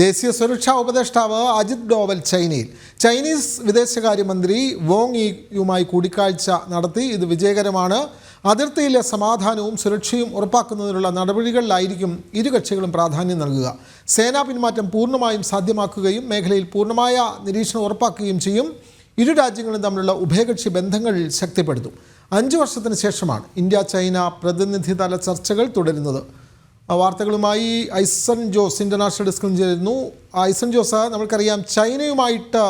ദേശീയ സുരക്ഷാ ഉപദേഷ്ടാവ് അജിത് ഡോവൽ ചൈനീസ് വിദേശകാര്യമന്ത്രി വോങ് യിയുമായി കൂടിക്കാഴ്ച നടത്തി. ഇത് വിജയകരമാണ്. അതിർത്തിയിലെ സമാധാനവും സുരക്ഷയും ഉറപ്പാക്കുന്നതിനുള്ള നടപടികളിലായിരിക്കും ഇരു കക്ഷികളും പ്രാധാന്യം നൽകുക. സേനാ പിന്മാറ്റം പൂർണ്ണമായും സാധ്യമാക്കുകയും മേഖലയിൽ പൂർണ്ണമായ നിരീക്ഷണം ഉറപ്പാക്കുകയും ചെയ്യും. ഇരു രാജ്യങ്ങളും തമ്മിലുള്ള ഉഭയകക്ഷി ബന്ധങ്ങൾ ശക്തിപ്പെടുത്തും. 5 വർഷത്തിന് ശേഷമാണ് ഇന്ത്യ ചൈന പ്രതിനിധിതല ചർച്ചകൾ തുടരുന്നത്. വാർത്തകളുമായി ഐസൺ ജോസ് ഇന്റർനാഷണൽ ഡെസ്കിൽ ചേരുന്നു. ഐസൺ ജോസ്, നമുക്കറിയാം ചൈനയുമായിട്ട്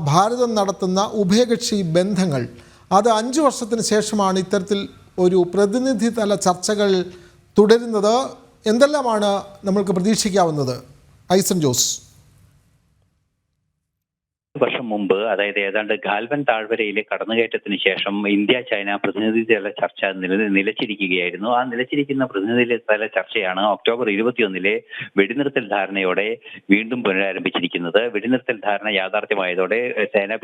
ഭാരതം നടത്തുന്ന ഉഭയകക്ഷി ബന്ധങ്ങൾ അത് 5 വർഷത്തിന് ശേഷമാണ് ഇത്തരത്തിൽ ഒരു പ്രതിനിധിതല ചർച്ചകൾ തുടരുന്നത്. എന്തെല്ലാമാണ് നമ്മൾക്ക് പ്രതീക്ഷിക്കാവുന്നത് ഐസൺ ജോസ്? വർഷം മുമ്പ്, അതായത് ഏതാണ്ട് ഗാൽവൻ താഴ്വരയിലെ കടന്നുകയറ്റത്തിന് ശേഷം ഇന്ത്യ ചൈന പ്രതിനിധിതല ചർച്ച നിലച്ചിരിക്കുകയായിരുന്നു. ആ നിലച്ചിരിക്കുന്ന പ്രതിനിധിതല ചർച്ചയാണ് ഒക്ടോബർ 21 വെടിനിർത്തൽ ധാരണയോടെ വീണ്ടും പുനരാരംഭിച്ചിരിക്കുന്നത്. വെടിനിർത്തൽ ധാരണ യാഥാർത്ഥ്യമായതോടെ സേനാ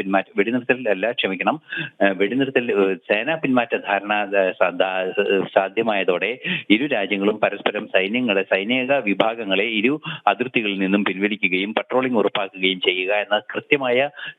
പിന്മാറ്റ ധാരണ സാധ്യമായതോടെ ഇരു രാജ്യങ്ങളും പരസ്പരം സൈനിക വിഭാഗങ്ങളെ ഇരു അതിർത്തികളിൽ നിന്നും പിൻവലിക്കുകയും പട്രോളിംഗ് ഉറപ്പാക്കുകയും ചെയ്യുക എന്ന കൃത്യമായ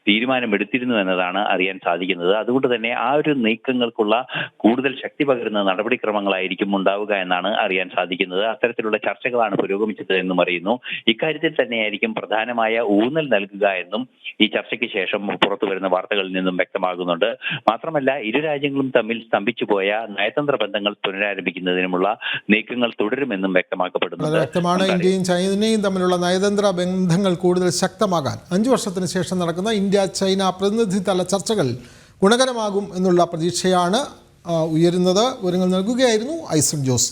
തീരുമാനമെടുത്തിരുന്നു എന്നതാണ് അറിയാൻ സാധിക്കുന്നത്. അതുകൊണ്ട് തന്നെ ആ ഒരു നീക്കങ്ങൾക്കുള്ള കൂടുതൽ ശക്തി പകരുന്ന നടപടിക്രമങ്ങളായിരിക്കും ഉണ്ടാവുക എന്നാണ് അറിയാൻ സാധിക്കുന്നത്. അത്തരത്തിലുള്ള ചർച്ചകളാണ് പുരോഗമിച്ചത് എന്നും അറിയുന്നു. ഇക്കാര്യത്തിൽ തന്നെയായിരിക്കും പ്രധാനമായ ഊന്നൽ നൽകുക എന്നും ഈ ചർച്ചയ്ക്ക് ശേഷം പുറത്തു വരുന്ന വാർത്തകളിൽ നിന്നും വ്യക്തമാകുന്നുണ്ട്. മാത്രമല്ല, ഇരു രാജ്യങ്ങളും തമ്മിൽ സ്തംഭിച്ചുപോയ നയതന്ത്ര ബന്ധങ്ങൾ പുനരാരംഭിക്കുന്നതിനുമുള്ള നീക്കങ്ങൾ തുടരുമെന്നും വ്യക്തമാക്കപ്പെടുന്നുണ്ട്. ഇന്ത്യയും ചൈനയും തമ്മിലുള്ള നയതന്ത്ര ബന്ധങ്ങൾ കൂടുതൽ ശക്തമാകാൻ 5 വർഷത്തിന് ശേഷം നടക്കുന്ന ഇന്ത്യ ചൈന പ്രതിനിധിതല ചർച്ചകൾ ഗുണകരമാകും എന്നുള്ള പ്രതീക്ഷയാണ് ഉയരുന്നത്. വിവരങ്ങൾ നൽകുകയായിരുന്നു ഐസൺ ജോസ്.